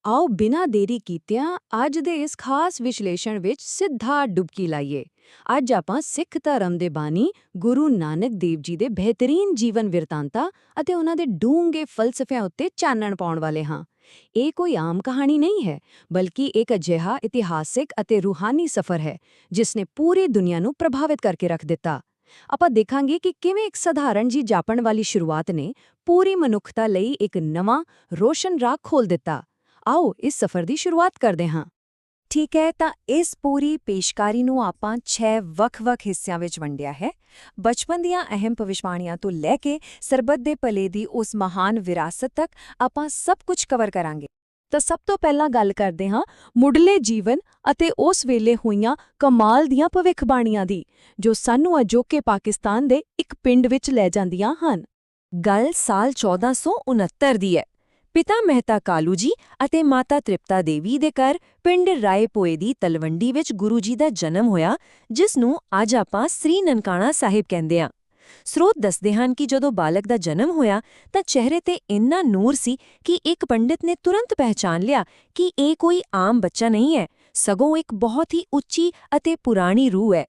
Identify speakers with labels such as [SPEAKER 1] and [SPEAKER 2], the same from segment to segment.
[SPEAKER 1] ਆਓ ਬਿਨਾਂ ਦੇਰੀ ਕੀਤਿਆਂ ਅੱਜ ਦੇ ਇਸ ਖਾਸ ਵਿਸ਼ਲੇਸ਼ਣ ਵਿੱਚ ਸਿੱਧਾ ਡੁਬਕੀ ਲਾਈਏ। ਅੱਜ ਆਪਾਂ ਸਿੱਖ ਧਰਮ ਦੇ ਬਾਨੀ ਗੁਰੂ ਨਾਨਕ ਦੇਵ ਜੀ ਦੇ ਬਿਹਤਰੀਨ ਜੀਵਨ ਬਿਰਤਾਂਤਾਂ ਅਤੇ ਉਹਨਾਂ ਦੇ ਡੂੰਘੇ ਫਲਸਫਿਆਂ ਉੱਤੇ ਚਾਨਣ ਪਾਉਣ ਵਾਲੇ ਹਾਂ। ਇਹ ਕੋਈ ਆਮ ਕਹਾਣੀ ਨਹੀਂ ਹੈ, ਬਲਕਿ ਇੱਕ ਅਜਿਹਾ ਇਤਿਹਾਸਿਕ ਅਤੇ ਰੂਹਾਨੀ ਸਫ਼ਰ ਹੈ ਜਿਸ ਨੇ ਪੂਰੀ ਦੁਨੀਆ ਨੂੰ ਪ੍ਰਭਾਵਿਤ ਕਰਕੇ ਰੱਖ ਦਿੱਤਾ। ਆਪਾਂ ਦੇਖਾਂਗੇ ਕਿ ਕਿਵੇਂ ਇੱਕ ਸਧਾਰਨ ਜੀ ਜਾਪਣ ਵਾਲੀ ਸ਼ੁਰੂਆਤ ਨੇ ਪੂਰੀ ਮਨੁੱਖਤਾ ਲਈ ਇੱਕ ਨਵਾਂ, ਰੋਸ਼ਨ ਰਾਹ ਖੋਲ੍ਹ ਦਿੱਤਾ। ਆਓ ਇਸ ਸਫ਼ਰ ਦੀ ਸ਼ੁਰੂਆਤ ਕਰਦੇ ਹਾਂ।
[SPEAKER 2] ਠੀਕ ਹੈ, ਤਾਂ ਇਸ ਪੂਰੀ ਪੇਸ਼ਕਾਰੀ ਨੂੰ ਆਪਾਂ 6 ਵੱਖ-ਵੱਖ ਹਿੱਸਿਆਂ ਵਿੱਚ ਵੰਡਿਆ ਹੈ। ਬਚਪਨ ਦੀਆਂ ਅਹਿਮ ਭਵਿਸ਼ਵਾਣੀਆਂ ਤੋਂ ਲੈ ਕੇ ਸਰਬੱਤ ਦੇ ਭਲੇ ਦੀ ਉਸ ਮਹਾਨ ਵਿਰਾਸਤ ਤੱਕ ਆਪਾਂ ਸਭ ਕੁਝ ਕਵਰ ਕਰਾਂਗੇ।
[SPEAKER 1] ਤਾਂ ਸਭ ਤੋਂ ਪਹਿਲਾਂ ਗੱਲ ਕਰਦੇ ਹਾਂ ਮੁੱਢਲੇ ਜੀਵਨ ਅਤੇ ਉਸ ਵੇਲੇ ਹੋਈਆਂ ਕਮਾਲ ਦੀਆਂ ਭਵਿੱਖਬਾਣੀਆਂ ਦੀ, ਜੋ ਸਾਨੂੰ ਅਜੋਕੇ ਪਾਕਿਸਤਾਨ ਦੇ ਇੱਕ ਪਿੰਡ ਵਿੱਚ ਲੈ ਜਾਂਦੀਆਂ ਹਨ।
[SPEAKER 2] ਗੱਲ ਸਾਲ 1469 ਦੀ ਹੈ। ਪਿਤਾ ਮਹਿਤਾ ਕਾਲੂ ਜੀ ਅਤੇ ਮਾਤਾ ਤ੍ਰਿਪਤਾ ਦੇਵੀ ਦੇ ਘਰ ਪਿੰਡ ਰਾਏਪੋਏ ਦੀ ਤਲਵੰਡੀ ਵਿੱਚ ਗੁਰੂ ਜੀ ਦਾ ਜਨਮ ਹੋਇਆ, ਜਿਸ ਨੂੰ ਅੱਜ ਆਪਾਂ ਸ੍ਰੀ ਨਨਕਾਣਾ ਸਾਹਿਬ ਕਹਿੰਦੇ ਹਾਂ। ਸਰੋਤ ਦੱਸਦੇ ਹਨ ਕਿ ਜਦੋਂ ਬਾਲਕ ਦਾ ਜਨਮ ਹੋਇਆ ਤਾਂ ਚਿਹਰੇ ਤੇ ਇੰਨਾ ਨੂਰ ਸੀ ਕਿ ਇੱਕ ਪੰਡਿਤ ਨੇ ਤੁਰੰਤ ਪਹਿਚਾਨ ਲਿਆ ਕਿ ਇਹ ਕੋਈ ਆਮ ਬੱਚਾ ਨਹੀਂ ਹੈ, ਸਗੋਂ ਇੱਕ ਬਹੁਤ ਹੀ ਉੱਚੀ ਅਤੇ ਪੁਰਾਣੀ ਰੂਹ ਹੈ।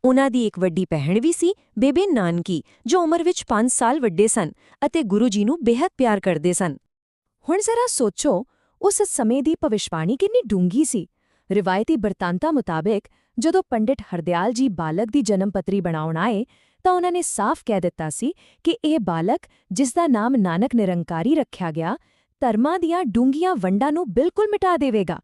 [SPEAKER 2] ਉਨ੍ਹਾਂ ਦੀ ਇੱਕ ਵੱਡੀ ਭੈਣ ਵੀ ਸੀ, ਬੇਬੇ ਨਾਨਕੀ, ਜੋ ਉਮਰ ਵਿੱਚ 5 ਸਾਲ ਵੱਡੇ ਸਨ ਅਤੇ ਗੁਰੂ ਜੀ ਨੂੰ ਬੇਹੱਦ ਪਿਆਰ ਕਰਦੇ ਸਨ।
[SPEAKER 1] ਹੁਣ ਜ਼ਰਾ ਸੋਚੋ, ਉਸ ਸਮੇਂ ਦੀ ਭਵਿਸ਼ਵਾਣੀ ਕਿੰਨੀ ਡੂੰਘੀ ਸੀ। ਰਿਵਾਇਤੀ ਬਿਰਤਾਂਤਾਂ ਮੁਤਾਬਕ ਜਦੋਂ ਪੰਡਿਤ ਹਰਦਿਆਲ ਜੀ ਬਾਲਕ ਦੀ ਜਨਮ ਪੱਤਰੀ ਬਣਾਉਣ ਆਏ ਤਾਂ ਉਹਨਾਂ ਨੇ ਸਾਫ਼ ਕਹਿ ਦਿੱਤਾ ਸੀ ਕਿ ਇਹ ਬਾਲਕ, ਜਿਸ ਦਾ ਨਾਮ ਨਾਨਕ ਨਿਰੰਕਾਰੀ ਰੱਖਿਆ ਗਿਆ, ਧਰਮਾਂ ਦੀਆਂ ਡੂੰਘੀਆਂ ਵੰਡਾਂ ਨੂੰ ਬਿਲਕੁਲ ਮਿਟਾ ਦੇਵੇਗਾ।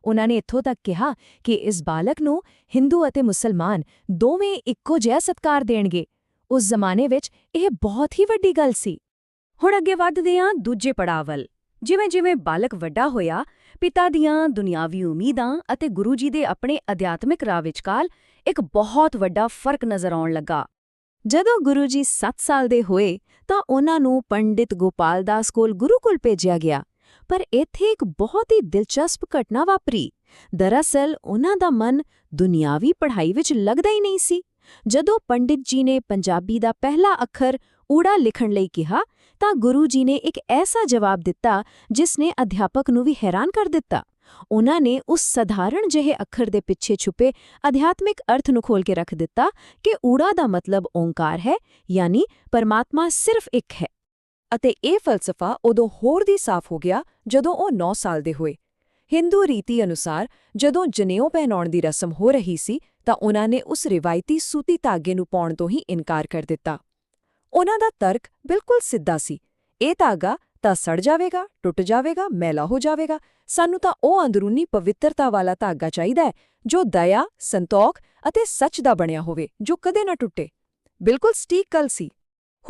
[SPEAKER 1] ਉਨ੍ਹਾਂ ਨੇ ਇੱਥੋਂ ਤੱਕ ਕਿਹਾ ਕਿ ਇਸ ਬਾਲਕ ਨੂੰ ਹਿੰਦੂ ਅਤੇ ਮੁਸਲਮਾਨ ਦੋਵੇਂ ਇੱਕੋ ਜਿਹਾ ਸਤਿਕਾਰ ਦੇਣਗੇ। ਉਸ ਜ਼ਮਾਨੇ ਵਿੱਚ ਇਹ ਬਹੁਤ ਹੀ ਵੱਡੀ ਗੱਲ ਸੀ।
[SPEAKER 2] ਹੁਣ ਅੱਗੇ ਵਧਦੇ ਹਾਂ ਦੂਜੇ ਪੜਾਅ ਵੱਲ। ਜਿਵੇਂ-ਜਿਵੇਂ ਬਾਲਕ ਵੱਡਾ ਹੋਇਆ, ਪਿਤਾ ਦੀਆਂ ਦੁਨਿਆਵੀ ਉਮੀਦਾਂ ਅਤੇ ਗੁਰੂ ਜੀ ਦੇ ਆਪਣੇ ਅਧਿਆਤਮਿਕ ਰਾਹ ਵਿਚਕਾਰ ਇੱਕ ਬਹੁਤ ਵੱਡਾ ਫਰਕ ਨਜ਼ਰ ਆਉਣ ਲੱਗਾ।
[SPEAKER 1] ਜਦੋਂ ਗੁਰੂ ਜੀ 7 ਸਾਲ ਦੇ ਹੋਏ ਤਾਂ ਉਹਨਾਂ ਨੂੰ ਪੰਡਿਤ ਗੋਪਾਲ ਦਾਸ ਕੋਲ ਗੁਰੂਕੁਲ ਭੇਜਿਆ ਗਿਆ। ਪਰ ਇੱਥੇ ਇੱਕ ਬਹੁਤ ਹੀ ਦਿਲਚਸਪ ਘਟਨਾ ਵਾਪਰੀ। ਦਰਅਸਲ ਉਹਨਾਂ ਦਾ ਮਨ ਦੁਨਿਆਵੀ ਪੜ੍ਹਾਈ ਵਿੱਚ ਲੱਗਦਾ ਹੀ ਨਹੀਂ ਸੀ। ਜਦੋਂ ਪੰਡਿਤ ਜੀ ਨੇ ਪੰਜਾਬੀ ਦਾ ਪਹਿਲਾ ਅੱਖਰ ਊੜਾ ਲਿਖਣ ਲਈ ਕਿਹਾ ਤਾਂ ਗੁਰੂ ਜੀ ਨੇ ਇੱਕ ਐਸਾ ਜਵਾਬ ਦਿੱਤਾ ਜਿਸ ਨੇ ਅਧਿਆਪਕ ਨੂੰ ਵੀ ਹੈਰਾਨ ਕਰ ਦਿੱਤਾ। ਉਨ੍ਹਾਂ ਨੇ ਉਸ ਸਧਾਰਨ ਜਿਹੇ ਅੱਖਰ ਦੇ ਪਿੱਛੇ ਛੁਪੇ ਅਧਿਆਤਮਿਕ ਅਰਥ ਨੂੰ ਖੋਲ੍ਹ ਕੇ ਰੱਖ ਦਿੱਤਾ ਕਿ ਊੜਾ ਦਾ ਮਤਲਬ ਓਂਕਾਰ ਹੈ, ਯਾਨੀ ਪਰਮਾਤਮਾ ਸਿਰਫ ਇੱਕ ਹੈ।
[SPEAKER 2] ਅਤੇ ਇਹ ਫਲਸਫਾ ਉਦੋਂ ਹੋਰ ਦੀ ਸਾਫ਼ ਹੋ ਗਿਆ ਜਦੋਂ ਉਹ 9 ਸਾਲ ਦੇ ਹੋਏ। ਹਿੰਦੂ ਰੀਤੀ ਅਨੁਸਾਰ ਜਦੋਂ ਜਨੇਊ ਪਹਿਨਾਉਣ ਦੀ ਰਸਮ ਹੋ ਰਹੀ ਸੀ ਤਾਂ ਉਨ੍ਹਾਂ ਨੇ ਉਸ ਰਿਵਾਇਤੀ ਸੂਤੀ ਧਾਗੇ ਨੂੰ ਪਾਉਣ ਤੋਂ ਹੀ ਇਨਕਾਰ ਕਰ ਦਿੱਤਾ। ਉਨ੍ਹਾਂ ਦਾ ਤਰਕ ਬਿਲਕੁਲ ਸਿੱਧਾ ਸੀ, ਇਹ ਧਾਗਾ ਤਾਂ ਸੜ ਜਾਵੇਗਾ, ਟੁੱਟ ਜਾਵੇਗਾ, ਮੈਲਾ ਹੋ ਜਾਵੇਗਾ। ਸਾਨੂੰ ਤਾਂ ਉਹ ਅੰਦਰੂਨੀ ਪਵਿੱਤਰਤਾ ਵਾਲਾ ਧਾਗਾ ਚਾਹੀਦਾ ਹੈ ਜੋ ਦਇਆ, ਸੰਤੋਖ ਅਤੇ ਸੱਚ ਦਾ ਬਣਿਆ ਹੋਵੇ, ਜੋ ਕਦੇ ਨਾ ਟੁੱਟੇ। ਬਿਲਕੁਲ ਸਟੀਕ ਗੱਲ ਸੀ।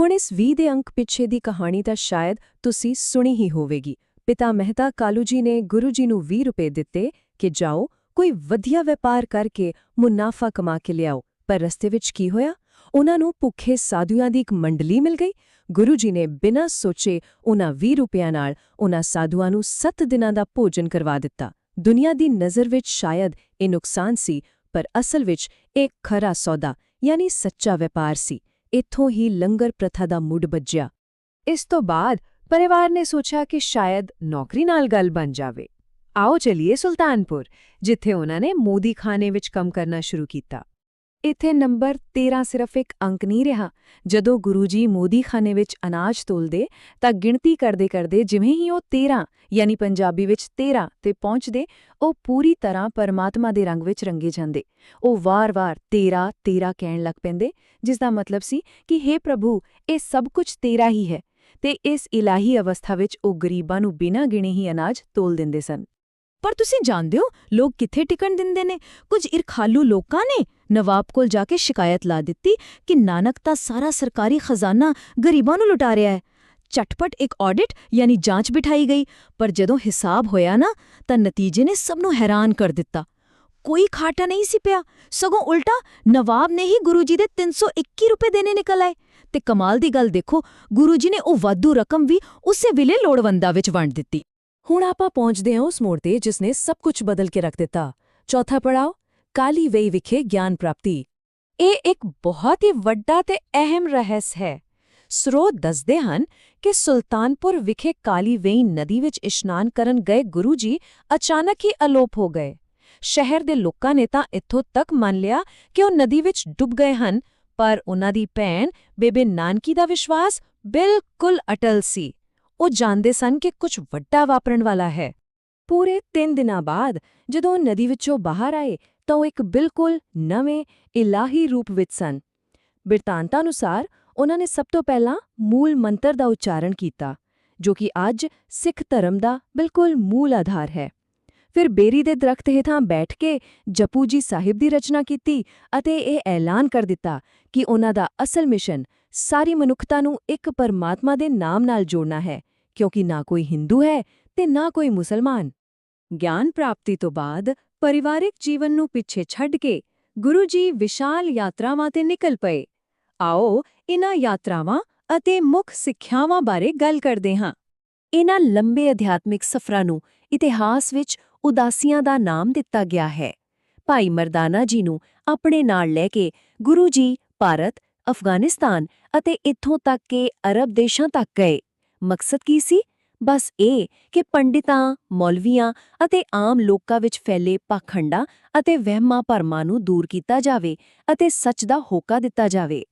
[SPEAKER 1] ਹੁਣ ਇਸ 20 ਦੇ ਅੰਕ ਪਿੱਛੇ ਦੀ ਕਹਾਣੀ ਤਾਂ ਸ਼ਾਇਦ ਤੁਸੀਂ ਸੁਣੀ ਹੀ ਹੋਵੇਗੀ। ਪਿਤਾ ਮਹਿਤਾ ਕਾਲੂ ਜੀ ਨੇ ਗੁਰੂ ਜੀ ਨੂੰ 20 ਰੁਪਏ ਦਿੱਤੇ ਕਿ ਜਾਓ ਕੋਈ ਵਧੀਆ ਵਪਾਰ ਕਰਕੇ ਮੁਨਾਫਾ ਕਮਾ ਕੇ ਲਿਆਓ। ਪਰ ਰਸਤੇ ਵਿੱਚ ਕੀ ਹੋਇਆ? ਉਨ੍ਹਾਂ ਨੂੰ ਭੁੱਖੇ ਸਾਧੂਆਂ ਦੀ ਇੱਕ ਮੰਡਲੀ ਮਿਲ ਗਈ। ਗੁਰੂ ਜੀ ਨੇ ਬਿਨਾਂ ਸੋਚੇ ਉਨ੍ਹਾਂ 20 ਰੁਪਇਆਂ ਨਾਲ ਉਨ੍ਹਾਂ ਸਾਧੂਆਂ ਨੂੰ 7 ਦਿਨਾਂ ਦਾ ਭੋਜਨ ਕਰਵਾ ਦਿੱਤਾ। ਦੁਨੀਆ ਦੀ ਨਜ਼ਰ ਵਿੱਚ ਸ਼ਾਇਦ ਇਹ ਨੁਕਸਾਨ ਸੀ, ਪਰ ਅਸਲ ਵਿੱਚ ਇਹ ਖਰਾ ਸੌਦਾ ਯਾਨੀ ਸੱਚਾ ਵਪਾਰ ਸੀ। ਇੱਥੋਂ ਹੀ ਲੰਗਰ ਪ੍ਰਥਾ ਦਾ ਮੁੱਢ ਬੱਝਿਆ। ਇਸ ਤੋਂ ਬਾਅਦ ਪਰਿਵਾਰ ਨੇ ਸੋਚਿਆ ਕਿ ਸ਼ਾਇਦ ਨੌਕਰੀ ਨਾਲ ਗੱਲ ਬਣ ਜਾਵੇ। ਆਓ ਚਲੀਏ ਸੁਲਤਾਨਪੁਰ, ਜਿੱਥੇ ਉਨ੍ਹਾਂ ਨੇ ਮੋਦੀਖਾਨੇ ਵਿੱਚ ਕੰਮ ਕਰਨਾ ਸ਼ੁਰੂ ਕੀਤਾ। ਇੱਥੇ ਨੰਬਰ 13 ਸਿਰਫ ਇੱਕ ਅੰਕ ਨਹੀਂ ਰਿਹਾ। ਜਦੋਂ ਗੁਰੂ ਜੀ ਮੋਦੀਖਾਨੇ ਵਿੱਚ ਅਨਾਜ ਤੋਲਦੇ ਤਾਂ ਗਿਣਤੀ ਕਰਦੇ-ਕਰਦੇ ਜਿਵੇਂ ਹੀ ਉਹ 13 ਯਾਨੀ ਪੰਜਾਬੀ ਵਿੱਚ 13 ਤੇ ਪਹੁੰਚਦੇ, ਉਹ ਪੂਰੀ ਤਰ੍ਹਾਂ ਪਰਮਾਤਮਾ ਦੇ ਰੰਗ ਵਿੱਚ ਰੰਗੇ ਜਾਂਦੇ। ਉਹ ਵਾਰ-ਵਾਰ 13 13 ਕਹਿਣ ਲੱਗ ਪੈਂਦੇ, ਜਿਸ ਦਾ ਮਤਲਬ ਸੀ ਕਿ ਹੇ ਪ੍ਰਭੂ, ਇਹ ਸਭ ਕੁਝ ਤੇਰਾ ਹੀ ਹੈ। ਤੇ ਇਸ ਇਲਾਹੀ ਅਵਸਥਾ ਵਿੱਚ ਉਹ ਗਰੀਬਾਂ ਨੂੰ ਬਿਨਾਂ ਗਿਣੇ ਹੀ ਅਨਾਜ ਤੋਲ ਦਿੰਦੇ ਸਨ। ਪਰ ਤੁਸੀਂ ਜਾਣਦੇ ਹੋ ਲੋਕ ਕਿੱਥੇ ਟਿਕਣ ਦਿੰਦੇ ਨੇ? ਕੁਝ ਇਰਖਾਲੂ ਲੋਕਾਂ ਨੇ ਨਵਾਬ ਕੋਲ ਜਾ ਕੇ ਸ਼ਿਕਾਇਤ ਲਾ ਦਿੱਤੀ ਕਿ ਨਾਨਕ ਤਾਂ ਸਾਰਾ ਸਰਕਾਰੀ ਖਜ਼ਾਨਾ ਗਰੀਬਾਂ ਨੂੰ ਲੁਟਾ ਰਿਹਾ ਹੈ। ਝਟਪਟ ਇੱਕ ਆਡਿਟ ਯਾਨੀ ਜਾਂਚ ਬਿਠਾਈ ਗਈ, ਪਰ ਜਦੋਂ ਹਿਸਾਬ ਹੋਇਆ ਨਾ ਤਾਂ ਨਤੀਜੇ ਨੇ ਸਭ ਨੂੰ ਹੈਰਾਨ ਕਰ ਦਿੱਤਾ। ਕੋਈ ਖਾਟਾ ਨਹੀਂ ਸੀ ਪਿਆ, ਸਗੋਂ ਉਲਟਾ ਨਵਾਬ ਨੇ ਹੀ ਗੁਰੂ ਜੀ ਦੇ 321 ਰੁਪਏ ਦੇਣੇ ਨਿਕਲ ਆਏ। ਤੇ ਕਮਾਲ ਦੀ ਗੱਲ ਦੇਖੋ, ਗੁਰੂ ਜੀ ਨੇ ਉਹ ਵਾਧੂ ਰਕਮ ਵੀ ਉਸੇ ਵੇਲੇ ਲੋੜਵੰਦਾਂ ਵਿੱਚ ਵੰਡ ਦਿੱਤੀ। ਹੁਣ ਆਪਾਂ ਪਹੁੰਚਦੇ ਹਾਂ ਉਸ ਮੋੜ ਤੇ ਜਿਸ ਨੇ ਸਭ ਕੁਝ ਬਦਲ ਕੇ ਰੱਖ ਦਿੱਤਾ। ਚੌਥਾ ਪੜਾਅ, ਕਾਲੀ ਵੇਈ ਵਿਖੇ ਗਿਆਨ ਪ੍ਰਾਪਤੀ। ਇਹ ਇੱਕ ਬਹੁਤ ਹੀ ਵੱਡਾ ਤੇ ਅਹਿਮ ਰਹੱਸ ਹੈ। ਸਰੋਤ ਦੱਸਦੇ ਹਨ ਕਿ ਸੁਲਤਾਨਪੁਰ ਵਿਖੇ ਕਾਲੀ ਵੇਈਂ ਨਦੀ ਵਿੱਚ ਇਸ਼ਨਾਨ ਕਰਨ ਗਏ ਗੁਰੂ ਜੀ ਅਚਾਨਕ ਹੀ ਅਲੋਪ ਹੋ ਗਏ। ਸ਼ਹਿਰ ਦੇ ਲੋਕਾਂ ਨੇ ਤਾਂ ਇੱਥੋਂ ਤੱਕ ਮੰਨ ਲਿਆ ਕਿ ਉਹ ਨਦੀ ਵਿੱਚ ਡੁੱਬ ਗਏ ਹਨ, ਪਰ ਉਨ੍ਹਾਂ ਦੀ ਭੈਣ ਬੇਬੇ ਨਾਨਕੀ ਦਾ ਵਿਸ਼ਵਾਸ ਬਿਲਕੁਲ ਅਟਲ ਸੀ। ਉਹ ਜਾਣਦੇ ਸਨ ਕਿ ਕੁਝ ਵੱਡਾ ਵਾਪਰਨ ਵਾਲਾ ਹੈ। ਪੂਰੇ 3 ਦਿਨਾਂ ਬਾਅਦ ਜਦੋਂ ਉਹ ਨਦੀ ਵਿੱਚੋਂ ਬਾਹਰ ਆਏ ਤਾਂ ਉਹ ਇੱਕ ਬਿਲਕੁਲ ਨਵੇਂ ਇਲਾਹੀ ਰੂਪ ਵਿੱਚ ਸਨ। ਬਿਰਤਾਂਤਾਂ ਅਨੁਸਾਰ ਉਨ੍ਹਾਂ ਨੇ ਸਭ ਤੋਂ ਪਹਿਲਾਂ ਮੂਲ ਮੰਤਰ ਦਾ ਉਚਾਰਨ ਕੀਤਾ, ਜੋ ਕਿ ਅੱਜ ਸਿੱਖ ਧਰਮ ਦਾ ਬਿਲਕੁਲ ਮੂਲ ਆਧਾਰ ਹੈ। ਫਿਰ ਬੇਰੀ ਦੇ ਦਰਖਤ ਹੇਠਾਂ ਬੈਠ ਕੇ ਜਪੂ ਜੀ ਸਾਹਿਬ ਦੀ ਰਚਨਾ ਕੀਤੀ ਅਤੇ ਇਹ ਐਲਾਨ ਕਰ ਦਿੱਤਾ ਕਿ ਉਨ੍ਹਾਂ ਦਾ ਅਸਲ ਮਿਸ਼ਨ ਸਾਰੀ ਮਨੁੱਖਤਾ ਨੂੰ ਇੱਕ ਪਰਮਾਤਮਾ ਦੇ ਨਾਮ ਨਾਲ ਜੋੜਨਾ ਹੈ, ਕਿਉਂਕਿ ਨਾ ਕੋਈ ਹਿੰਦੂ ਹੈ ਤੇ ਨਾ ਕੋਈ ਮੁਸਲਮਾਨ। ਗਿਆਨ ਪ੍ਰਾਪਤੀ ਤੋਂ ਬਾਅਦ ਪਰਿਵਾਰਿਕ ਜੀਵਨ ਨੂੰ ਪਿੱਛੇ ਛੱਡ ਕੇ ਗੁਰੂ ਜੀ ਵਿਸ਼ਾਲ ਯਾਤਰਾਵਾਂ ਤੇ ਨਿਕਲ ਪਏ। ਆਓ ਇਨ੍ਹਾਂ ਯਾਤਰਾਵਾਂ ਅਤੇ ਮੁੱਖ ਸਿੱਖਿਆਵਾਂ ਬਾਰੇ ਗੱਲ ਕਰਦੇ ਹਾਂ। ਇਨ੍ਹਾਂ ਲੰਬੇ ਅਧਿਆਤਮਿਕ ਸਫ਼ਰਾਂ ਨੂੰ ਇਤਿਹਾਸ ਵਿੱਚ ਉਦਾਸੀਆਂ ਦਾ ਨਾਮ ਦਿੱਤਾ ਗਿਆ ਹੈ। ਭਾਈ ਮਰਦਾਨਾ ਜੀ ਨੂੰ ਆਪਣੇ ਨਾਲ ਲੈ ਕੇ ਗੁਰੂ ਜੀ ਭਾਰਤ, ਅਫਗਾਨਿਸਤਾਨ ਅਤੇ ਇੱਥੋਂ ਤੱਕ ਕਿ ਅਰਬ ਦੇਸ਼ਾਂ ਤੱਕ ਗਏ। ਮਕਸਦ ਕੀ ਸੀ? ਬਸ ਇਹ ਕਿ ਪੰਡਿਤਾਂ, ਮੌਲਵੀਆਂ ਅਤੇ ਆਮ ਲੋਕਾਂ ਵਿੱਚ ਫੈਲੇ ਪਾਖੰਡਾਂ ਅਤੇ ਵਹਿਮਾਂ ਭਰਮਾਂ ਨੂੰ ਦੂਰ ਕੀਤਾ ਜਾਵੇ ਅਤੇ ਸੱਚ ਦਾ ਹੋਕਾ ਦਿੱਤਾ ਜਾਵੇ।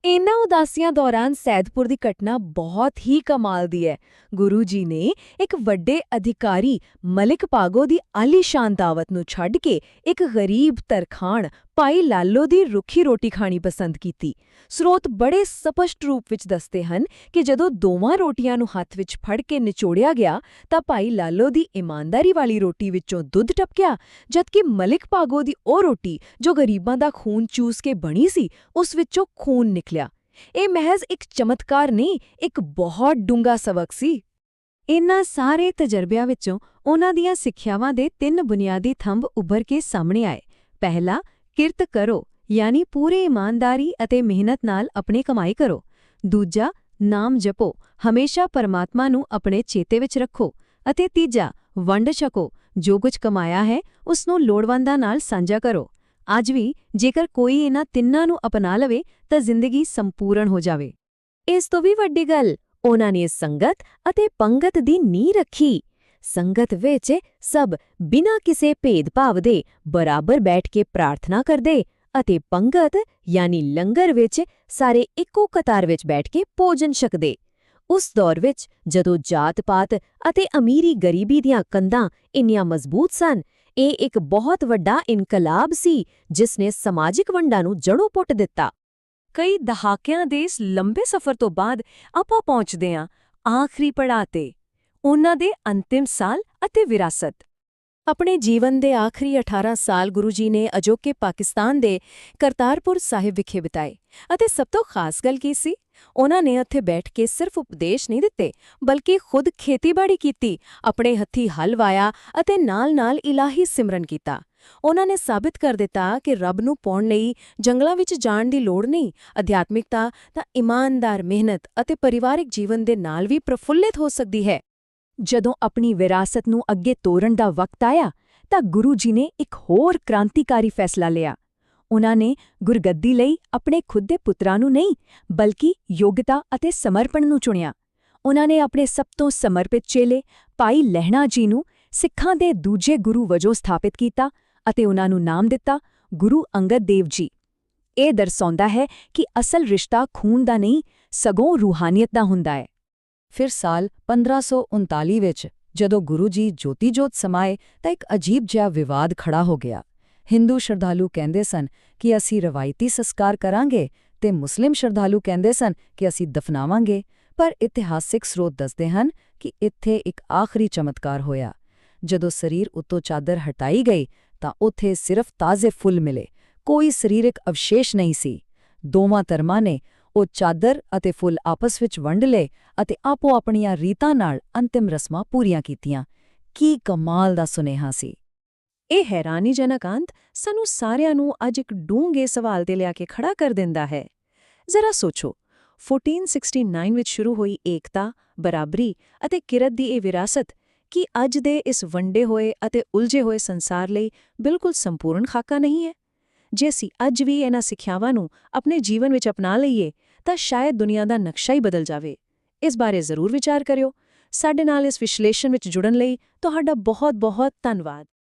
[SPEAKER 1] ਇਨ੍ਹਾਂ ਉਦਾਸੀਆਂ ਦੌਰਾਨ ਸੈਦਪੁਰ ਦੀ ਘਟਨਾ ਬਹੁਤ ਹੀ ਕਮਾਲ ਦੀ ਹੈ। ਗੁਰੂ ਜੀ ਨੇ ਇੱਕ ਵੱਡੇ ਅਧਿਕਾਰੀ ਮਲਿਕ ਭਾਗੋ ਦੀ ਆਲੀਸ਼ਾਨ ਦਾਵਤ ਨੂੰ ਛੱਡ ਕੇ ਇੱਕ ਗਰੀਬ ਤਰਖਾਣ ਭਾਈ ਲਾਲੋ ਦੀ ਰੁੱਖੀ ਰੋਟੀ ਖਾਣੀ ਪਸੰਦ ਕੀਤੀ। ਸਰੋਤ ਬੜੇ ਸਪਸ਼ਟ ਰੂਪ ਵਿੱਚ ਦੱਸਦੇ ਹਨ ਕਿ ਜਦੋਂ ਦੋਵਾਂ ਰੋਟੀਆਂ ਨੂੰ ਹੱਥ ਵਿੱਚ ਫੜ ਕੇ ਨਿਚੋੜਿਆ ਗਿਆ ਤਾਂ ਭਾਈ ਲਾਲੋ ਦੀ ਇਮਾਨਦਾਰੀ ਵਾਲੀ ਰੋਟੀ ਵਿੱਚੋਂ ਦੁੱਧ ਟਪਕਿਆ, ਜਦਕਿ ਮਲਿਕ ਭਾਗੋ ਦੀ ਉਹ ਰੋਟੀ ਜੋ ਗਰੀਬਾਂ ਦਾ ਖੂਨ ਚੂਸ ਕੇ ਬਣੀ ਸੀ, ਉਸ ਵਿੱਚੋਂ ਖੂਨ ਨਿਕਲਿਆ। ਇਹ ਮਹਿਜ਼ ਇੱਕ ਚਮਤਕਾਰ ਨਹੀਂ, ਇੱਕ ਬਹੁਤ ਡੂੰਘਾ ਸਬਕ ਸੀ। ਇਨ੍ਹਾਂ ਸਾਰੇ ਤਜਰਬਿਆਂ ਵਿੱਚੋਂ ਉਨ੍ਹਾਂ ਦੀਆਂ ਸਿੱਖਿਆਵਾਂ ਦੇ 3 ਬੁਨਿਆਦੀ ਥੰਬ ਉੱਭਰ ਕੇ ਸਾਹਮਣੇ ਆਏ। ਪਹਿਲਾ, ਕਿਰਤ ਕਰੋ, ਯਾਨੀ ਪੂਰੀ ਇਮਾਨਦਾਰੀ ਅਤੇ ਮਿਹਨਤ ਨਾਲ ਆਪਣੀ ਕਮਾਈ ਕਰੋ। ਦੂਜਾ, ਨਾਮ ਜਪੋ, ਹਮੇਸ਼ਾ ਪਰਮਾਤਮਾ ਨੂੰ ਆਪਣੇ ਚੇਤੇ ਵਿੱਚ ਰੱਖੋ। ਅਤੇ ਤੀਜਾ, ਵੰਡ ਛਕੋ, ਜੋ ਕੁਝ ਕਮਾਇਆ ਹੈ ਉਸ ਨੂੰ ਲੋੜਵੰਦਾਂ ਨਾਲ ਸਾਂਝਾ ਕਰੋ। ਅੱਜ ਵੀ ਜੇਕਰ ਕੋਈ ਇਨ੍ਹਾਂ ਤਿੰਨਾਂ ਨੂੰ ਅਪਣਾ ਲਵੇ ਤਾਂ ਜ਼ਿੰਦਗੀ ਸੰਪੂਰਨ ਹੋ ਜਾਵੇ। ਇਸ ਤੋਂ ਵੀ ਵੱਡੀ ਗੱਲ, ਉਨ੍ਹਾਂ ਨੇ ਸੰਗਤ ਅਤੇ ਪੰਗਤ ਦੀ ਨੀਂਹ ਰੱਖੀ। ਸੰਗਤ ਵਿੱਚ ਸਭ ਬਿਨਾਂ ਕਿਸੇ ਭੇਦਭਾਵ ਦੇ ਬਰਾਬਰ ਬੈਠ ਕੇ ਪ੍ਰਾਰਥਨਾ ਕਰਦੇ ਅਤੇ ਪੰਗਤ ਯਾਨੀ ਲੰਗਰ ਵਿੱਚ ਸਾਰੇ ਇੱਕੋ ਕਤਾਰ ਵਿੱਚ ਬੈਠ ਕੇ ਭੋਜਨ ਛਕਦੇ। ਉਸ ਦੌਰ ਵਿੱਚ ਜਦੋਂ ਜਾਤ-ਪਾਤ ਅਤੇ ਅਮੀਰੀ-ਗਰੀਬੀ ਦੀਆਂ ਕੰਧਾਂ ਇੰਨੀਆਂ ਮਜ਼ਬੂਤ ਸਨ, ਇਹ ਇੱਕ ਬਹੁਤ ਵੱਡਾ ਇਨਕਲਾਬ ਸੀ ਜਿਸ ਨੇ ਸਮਾਜਿਕ ਵੰਡਾਂ ਨੂੰ ਜੜੋਂ ਪੁੱਟ ਦਿੱਤਾ। ਕਈ ਦਹਾਕਿਆਂ ਦੇ ਇਸ ਲੰਬੇ ਸਫ਼ਰ ਤੋਂ ਬਾਅਦ ਆਪਾਂ ਪਹੁੰਚਦੇ ਹਾਂ ਆਖਰੀ ਪੜਾਅ ਤੇ, ਉਨ੍ਹਾਂ ਦੇ ਅੰਤਿਮ ਸਾਲ ਅਤੇ ਵਿਰਾਸਤ। ਆਪਣੇ ਜੀਵਨ ਦੇ ਆਖਰੀ 18 ਸਾਲ ਗੁਰੂ ਜੀ ਨੇ ਅਜੋਕੇ ਪਾਕਿਸਤਾਨ ਦੇ ਕਰਤਾਰਪੁਰ ਸਾਹਿਬ ਵਿਖੇ ਬਿਤਾਏ ਅਤੇ ਸਭ ਤੋਂ ਖਾਸ ਗੱਲ ਕੀ ਸੀ? ਉਨ੍ਹਾਂ ਨੇ ਉੱਥੇ ਬੈਠ ਕੇ ਸਿਰਫ ਉਪਦੇਸ਼ ਨਹੀਂ ਦਿੱਤੇ, ਬਲਕਿ ਖੁਦ ਖੇਤੀਬਾੜੀ ਕੀਤੀ, ਆਪਣੇ ਹੱਥੀਂ ਹਲ ਵਾਇਆ ਅਤੇ ਨਾਲ-ਨਾਲ ਇਲਾਹੀ ਸਿਮਰਨ ਕੀਤਾ। ਉਨ੍ਹਾਂ ਨੇ ਸਾਬਿਤ ਕਰ ਦਿੱਤਾ ਕਿ ਰੱਬ ਨੂੰ ਪਾਉਣ ਲਈ ਜੰਗਲਾਂ ਵਿੱਚ ਜਾਣ ਦੀ ਲੋੜ ਨਹੀਂ। ਅਧਿਆਤਮਿਕਤਾ ਤਾਂ ਇਮਾਨਦਾਰ ਮਿਹਨਤ ਅਤੇ ਪਰਿਵਾਰਿਕ ਜੀਵਨ ਦੇ ਨਾਲ ਵੀ ਪ੍ਰਫੁੱਲਿਤ ਹੋ ਸਕਦੀ ਹੈ। ਜਦੋਂ ਆਪਣੀ ਵਿਰਾਸਤ ਨੂੰ ਅੱਗੇ ਤੋਰਨ ਦਾ ਵਕਤ ਆਇਆ ਤਾਂ ਗੁਰੂ ਜੀ ਨੇ ਇੱਕ ਹੋਰ ਕ੍ਰਾਂਤੀਕਾਰੀ ਫੈਸਲਾ ਲਿਆ। ਉਨ੍ਹਾਂ ਨੇ ਗੁਰਗੱਦੀ ਲਈ ਆਪਣੇ ਖੁਦ ਦੇ ਪੁੱਤਰਾਂ ਨੂੰ ਨਹੀਂ, ਬਲਕਿ ਯੋਗਤਾ ਅਤੇ ਸਮਰਪਣ ਨੂੰ ਚੁਣਿਆ। ਉਨ੍ਹਾਂ ਨੇ ਆਪਣੇ ਸਭ ਤੋਂ ਸਮਰਪਿਤ ਚੇਲੇ ਭਾਈ ਲਹਿਣਾ ਜੀ ਨੂੰ ਸਿੱਖਾਂ ਦੇ ਦੂਜੇ ਗੁਰੂ ਵਜੋਂ ਸਥਾਪਿਤ ਕੀਤਾ ਅਤੇ ਉਨ੍ਹਾਂ ਨੂੰ ਨਾਮ ਦਿੱਤਾ ਗੁਰੂ ਅੰਗਦ ਦੇਵ ਜੀ। ਇਹ ਦਰਸਾਉਂਦਾ ਹੈ ਕਿ ਅਸਲ ਰਿਸ਼ਤਾ ਖੂਨ ਦਾ ਨਹੀਂ, ਸਗੋਂ ਰੂਹਾਨੀਅਤ ਦਾ ਹੁੰਦਾ ਹੈ। ਫਿਰ ਸਾਲ 1539 ਵਿੱਚ ਜਦੋਂ ਗੁਰੂ ਜੀ ਜੋਤੀ-ਜੋਤ ਸਮਾਏ ਤਾਂ ਇੱਕ ਅਜੀਬ ਜਿਹਾ ਵਿਵਾਦ ਖੜਾ ਹੋ ਗਿਆ। ਹਿੰਦੂ ਸ਼ਰਧਾਲੂ ਕਹਿੰਦੇ ਸਨ ਕਿ ਅਸੀਂ ਰਵਾਇਤੀ ਸੰਸਕਾਰ ਕਰਾਂਗੇ ਤੇ ਮੁਸਲਿਮ ਸ਼ਰਧਾਲੂ ਕਹਿੰਦੇ ਸਨ ਕਿ ਅਸੀਂ ਦਫਨਾਵਾਂਗੇ। ਪਰ ਇਤਿਹਾਸਿਕ ਸਰੋਤ ਦੱਸਦੇ ਹਨ ਕਿ ਇੱਥੇ ਇੱਕ ਆਖਰੀ ਚਮਤਕਾਰ ਹੋਇਆ। ਜਦੋਂ ਸਰੀਰ ਉੱਤੋਂ ਚਾਦਰ ਹਟਾਈ ਗਈ ਤਾਂ ਉੱਥੇ ਸਿਰਫ ਤਾਜ਼ੇ ਫੁੱਲ ਮਿਲੇ, ਕੋਈ ਸਰੀਰਕ ਅਵਸ਼ੇਸ਼ ਨਹੀਂ ਸੀ। ਦੋਵਾਂ ਧਰਮਾਂ ਨੇ ਉਹ ਚਾਦਰ ਅਤੇ ਫੁੱਲ ਆਪਸ ਵਿੱਚ ਵੰਡ ਲਏ ਅਤੇ ਆਪੋ ਆਪਣੀਆਂ ਰੀਤਾਂ ਨਾਲ ਅੰਤਿਮ ਰਸਮਾਂ ਪੂਰੀਆਂ ਕੀਤੀਆਂ। ਕੀ ਕਮਾਲ ਦਾ ਸੁਨੇਹਾ ਸੀ! ਇਹ ਹੈਰਾਨੀਜਨਕ ਅੰਤ ਸਾਨੂੰ ਸਾਰਿਆਂ ਨੂੰ ਅੱਜ ਇੱਕ ਡੂੰਘੇ ਸਵਾਲ ਤੇ ਲਿਆ ਕੇ ਖੜਾ ਕਰ ਦਿੰਦਾ ਹੈ। ਜ਼ਰਾ ਸੋਚੋ, 1469 ਵਿੱਚ ਸ਼ੁਰੂ ਹੋਈ ਏਕਤਾ, ਬਰਾਬਰੀ ਅਤੇ ਕਿਰਤ ਦੀ ਇਹ ਵਿਰਾਸਤ ਕੀ ਅੱਜ ਦੇ ਇਸ ਵੰਡੇ ਹੋਏ ਅਤੇ ਉਲਝੇ ਹੋਏ ਸੰਸਾਰ ਲਈ ਬਿਲਕੁਲ ਸੰਪੂਰਨ ਖਾਕਾ ਨਹੀਂ ਹੈ? ਜੇ ਅਸੀਂ ਅੱਜ ਵੀ ਇਹਨਾਂ ਸਿੱਖਿਆਵਾਂ ਨੂੰ ਆਪਣੇ ਜੀਵਨ ਵਿੱਚ ਅਪਣਾ ਲਈਏ ਤਾਂ ਸ਼ਾਇਦ ਦੁਨੀਆ ਦਾ ਨਕਸ਼ਾ ਹੀ ਬਦਲ ਜਾਵੇ। ਇਸ ਬਾਰੇ ਜ਼ਰੂਰ ਵਿਚਾਰ ਕਰਿਓ। ਸਾਡੇ ਨਾਲ ਇਸ ਵਿਸ਼ਲੇਸ਼ਣ ਵਿੱਚ ਜੁੜਨ ਲਈ ਤੁਹਾਡਾ ਬਹੁਤ-ਬਹੁਤ ਧੰਨਵਾਦ।